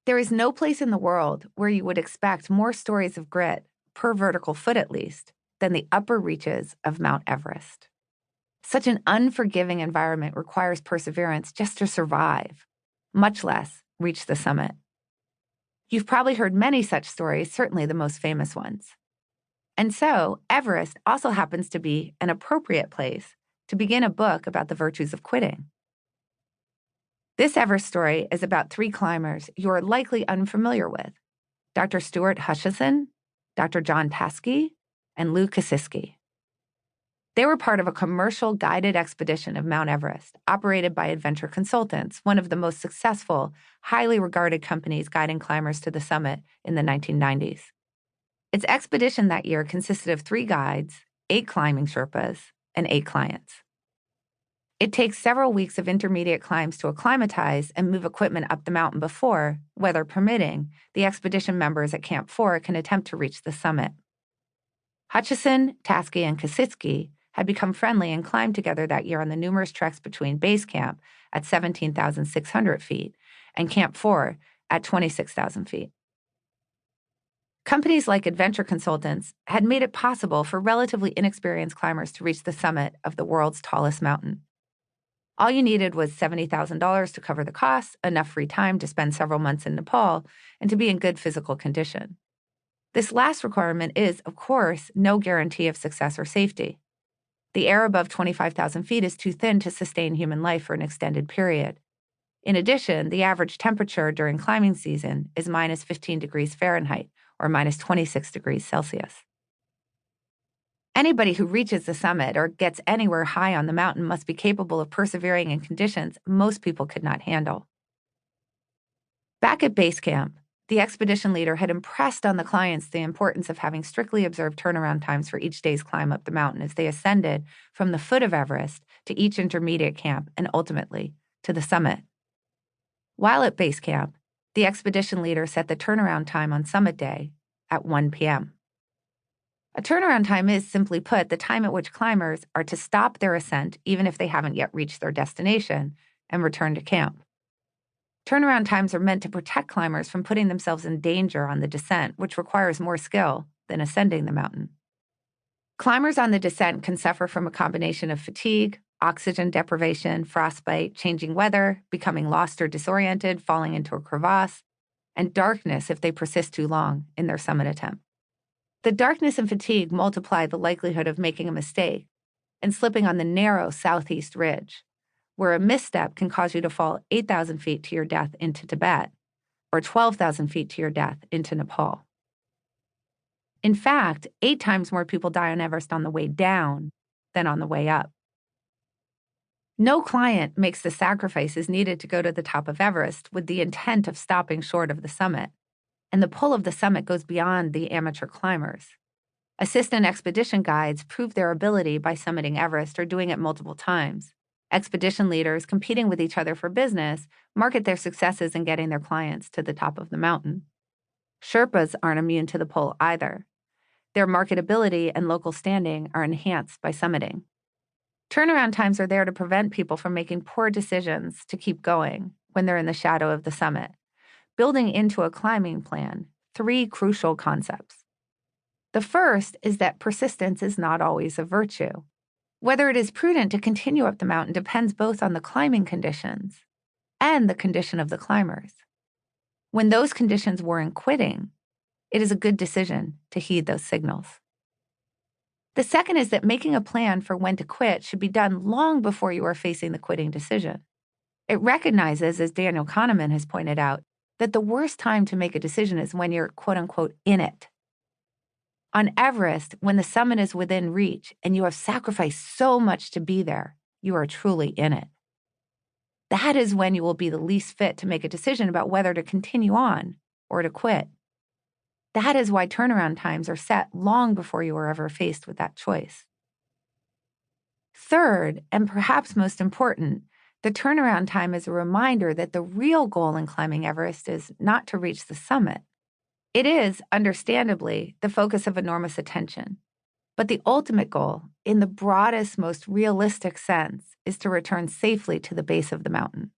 There is no place in the world where you would expect more stories of grit, per vertical foot at least, than the upper reaches of Mount Everest. Such an unforgiving environment requires perseverance just to survive, much less reach the summit. You've probably heard many such stories, certainly the most famous ones. And so, Everest also happens to be an appropriate place to begin a book about the virtues of quitting. This Everest story is about three climbers you are likely unfamiliar with: Dr. Stuart Hutchison, Dr. John Paskey, and Lou Kosiski. They were part of a commercial guided expedition of Mount Everest, operated by Adventure Consultants, one of the most successful, highly regarded companies guiding climbers to the summit in the 1990s. Its expedition that year consisted of 3 guides, 8 climbing Sherpas, and 8 clients. It takes several weeks of intermediate climbs to acclimatize and move equipment up the mountain before, weather permitting, the expedition members at Camp 4 can attempt to reach the summit. Hutchison, Taskey, and Kosiski had become friendly and climbed together that year on the numerous treks between base camp at 17,600 feet and Camp 4 at 26,000 feet. Companies like Adventure Consultants had made it possible for relatively inexperienced climbers to reach the summit of the world's tallest mountain. All you needed was $70,000 to cover the costs, enough free time to spend several months in Nepal, and to be in good physical condition. This last requirement is, of course, no guarantee of success or safety. The air above 25,000 feet is too thin to sustain human life for an extended period. In addition, the average temperature during climbing season is minus 15 degrees Fahrenheit, or minus 26 degrees Celsius. Anybody who reaches the summit or gets anywhere high on the mountain must be capable of persevering in conditions most people could not handle. Back at base camp, the expedition leader had impressed on the clients the importance of having strictly observed turnaround times for each day's climb up the mountain as they ascended from the foot of Everest to each intermediate camp and ultimately to the summit. While at base camp, the expedition leader set the turnaround time on summit day at 1 p.m. A turnaround time is, simply put, the time at which climbers are to stop their ascent, even if they haven't yet reached their destination, and return to camp. Turnaround times are meant to protect climbers from putting themselves in danger on the descent, which requires more skill than ascending the mountain. Climbers on the descent can suffer from a combination of fatigue, oxygen deprivation, frostbite, changing weather, becoming lost or disoriented, falling into a crevasse, and darkness if they persist too long in their summit attempt. The darkness and fatigue multiply the likelihood of making a mistake and slipping on the narrow southeast ridge, where a misstep can cause you to fall 8,000 feet to your death into Tibet, or 12,000 feet to your death into Nepal. In fact, 8 times more people die on Everest on the way down than on the way up. No client makes the sacrifices needed to go to the top of Everest with the intent of stopping short of the summit, and the pull of the summit goes beyond the amateur climbers. Assistant expedition guides prove their ability by summiting Everest or doing it multiple times. Expedition leaders, competing with each other for business, market their successes in getting their clients to the top of the mountain. Sherpas aren't immune to the pull either. Their marketability and local standing are enhanced by summiting. Turnaround times are there to prevent people from making poor decisions to keep going when they're in the shadow of the summit, building into a climbing plan 3 crucial concepts. The first is that persistence is not always a virtue. Whether it is prudent to continue up the mountain depends both on the climbing conditions and the condition of the climbers. When those conditions warrant quitting, it is a good decision to heed those signals. The second is that making a plan for when to quit should be done long before you are facing the quitting decision. It recognizes, as Daniel Kahneman has pointed out, that the worst time to make a decision is when you're quote-unquote in it. On Everest, when the summit is within reach and you have sacrificed so much to be there, you are truly in it. That is when you will be the least fit to make a decision about whether to continue on or to quit. That is why turnaround times are set long before you are ever faced with that choice. Third, and perhaps most important, the turnaround time is a reminder that the real goal in climbing Everest is not to reach the summit. It is, understandably, the focus of enormous attention. But the ultimate goal, in the broadest, most realistic sense, is to return safely to the base of the mountain.